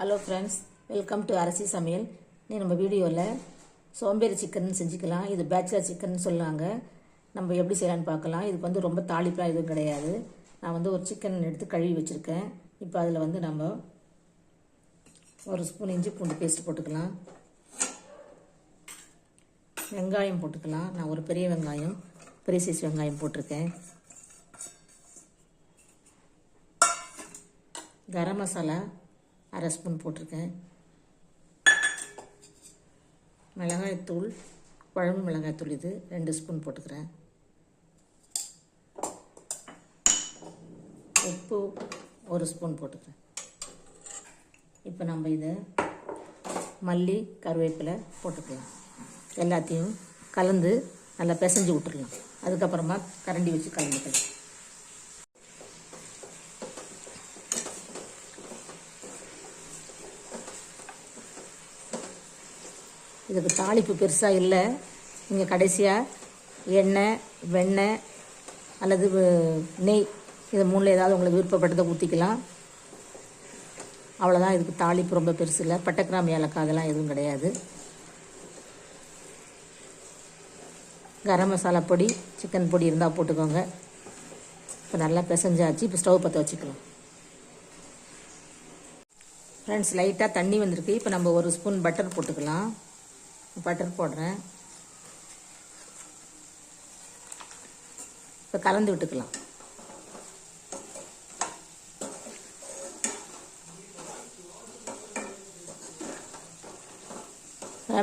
Hello friends, welcome to அரசி சமையல். நீ நம்ம வீடியோவில் சோம்பேறி சிக்கன் செஞ்சுக்கலாம். இது பேச்சுலர் சிக்கன் சொல்லுவாங்க. நம்ம எப்படி செய்யலான்னு பார்க்கலாம். இதுக்கு வந்து ரொம்ப தாளிப்பெலாம் எதுவும் கிடையாது. நான் வந்து ஒரு சிக்கன் எடுத்து கழுவி வச்சுருக்கேன். இப்போ அதில் வந்து நம்ம ஒரு ஸ்பூன் இஞ்சி பூண்டு பேஸ்ட் போட்டுக்கலாம். வெங்காயம் போட்டுக்கலாம். நான் ஒரு பெரிய வெங்காயம், பெரிய சைஸ் வெங்காயம் போட்டிருக்கேன். கரம் மசாலா அரை ஸ்பூன் போட்டிருக்கேன். மிளகாய்த்தூள், குழம்பு மிளகாய்த்தூள் இது 2 ஸ்பூன் போட்டுக்கிறேன். உப்பு 1 ஸ்பூன் போட்டுக்கிறேன். இப்போ நம்ம இதை மல்லி கருவேப்பிலை போட்டுக்கலாம். எல்லாத்தையும் கலந்து நல்லா பிசைஞ்சு விட்டுடலாம். அதுக்கப்புறமா கரண்டி வச்சு கலந்துக்கலாம். இதுக்கு தாளிப்பு பெருசாக இல்லை. நீங்கள் கடைசியாக எண்ணெய், வெண்ணெய் அல்லது நெய், இது 3ல் ஏதாவது உங்களுக்கு விருப்பப்பட்டதை ஊற்றிக்கலாம். அவ்வளோதான். இதுக்கு தாளிப்பு ரொம்ப பெருசு இல்லை. பட்டை, கிராம்பு, ஏலக்காய் அதெல்லாம் எதுவும் கிடையாது. கரம் மசாலா பொடி, சிக்கன் பொடி இருந்தால் போட்டுக்கோங்க. இப்போ நல்லா பிசைஞ்சாச்சு. இப்போ ஸ்டவ் பற்ற வச்சுக்கலாம். ஃப்ரெண்ட்ஸ், லைட்டாக தண்ணி வந்திருக்கு. இப்போ நம்ம 1 ஸ்பூன் பட்டர் போட்டுக்கலாம். பட்டர் போடுறேன். இப்போ கலந்து விட்டுக்கலாம்.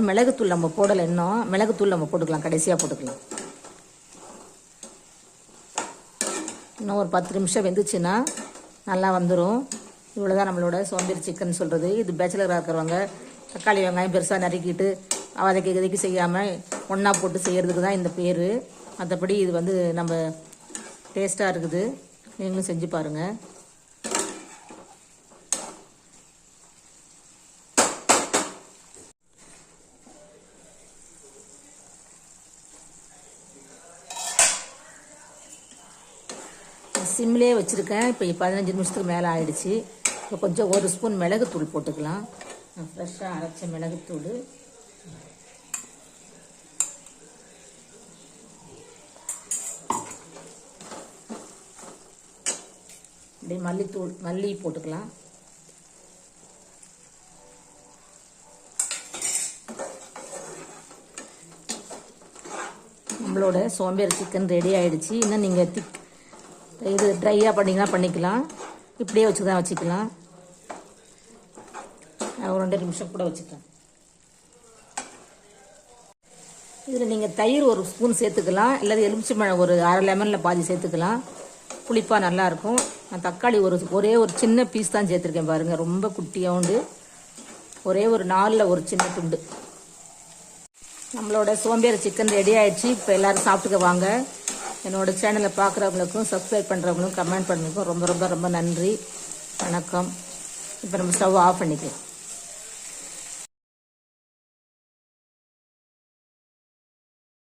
மிளகுத்தூள் நம்ம போடலை இன்னும். மிளகுத்தூள் நம்ம போட்டுக்கலாம், கடைசியாக போட்டுக்கலாம். இன்னும் ஒரு 10 நிமிஷம் வெந்துச்சுன்னா நல்லா வந்துடும். இவ்வளோதான் நம்மளோட சோம்பேறி சிக்கன் சொல்கிறது. இது பேச்சுலராக இருக்கிறவங்க தக்காளி வெங்காயம் பெருசாக நறுக்கிட்டு வதக்கி செய்யாமல் ஒன்றா போட்டு செய்கிறதுக்கு தான் இந்த பேர். மற்றபடி இது வந்து நம்ம டேஸ்ட்டாக இருக்குது. நீங்களும் செஞ்சு பாருங்கள். சிம்லேயே வச்சுருக்கேன். இப்போ 15 நிமிஷத்துக்கு மேலே ஆயிடுச்சு. இப்போ கொஞ்சம் 1 ஸ்பூன் மிளகுத்தூள் போட்டுக்கலாம். ஃப்ரெஷ்ஷாக அரைச்ச மிளகுத்தூள். அப்படியே மல்லித்தூள், மல்லி போட்டுக்கலாம். நம்மளோட சோம்பேறி சிக்கன் ரெடி ஆகிடுச்சு. இன்னும் நீங்கள் இது ட்ரையாக பண்ணிங்கன்னா பண்ணிக்கலாம். இப்படியே வச்சு தான் வச்சுக்கலாம். ஒரு 2 நிமிஷம் கூட வச்சுக்கலாம். இதில் நீங்கள் தயிர் 1 ஸ்பூன் சேர்த்துக்கலாம். இல்லாத எலுமிச்சம்பழம் ஒரு அரை லெமனில் பாதி சேர்த்துக்கலாம். புளிப்பாக நல்லாயிருக்கும். நான் தக்காளி ஒரே ஒரு சின்ன பீஸ் தான் சேர்த்துருக்கேன் பாருங்கள். ரொம்ப குட்டியோண்டு ஒரே ஒரு 4ல் ஒரு சின்ன துண்டு. நம்மளோட சோம்பேறி சிக்கன் ரெடி ஆகிடுச்சு. இப்போ எல்லோரும் சாப்பிட்டுக்க வாங்க. என்னோடய சேனலை பார்க்குறவங்களுக்கும் சப்ஸ்கிரைப் பண்ணுறவங்களுக்கும் கமெண்ட் பண்ணுறதுக்கும் ரொம்ப ரொம்ப ரொம்ப நன்றி. வணக்கம். இப்போ நம்ம ஸ்டவ் ஆஃப் பண்ணிக்கலாம்.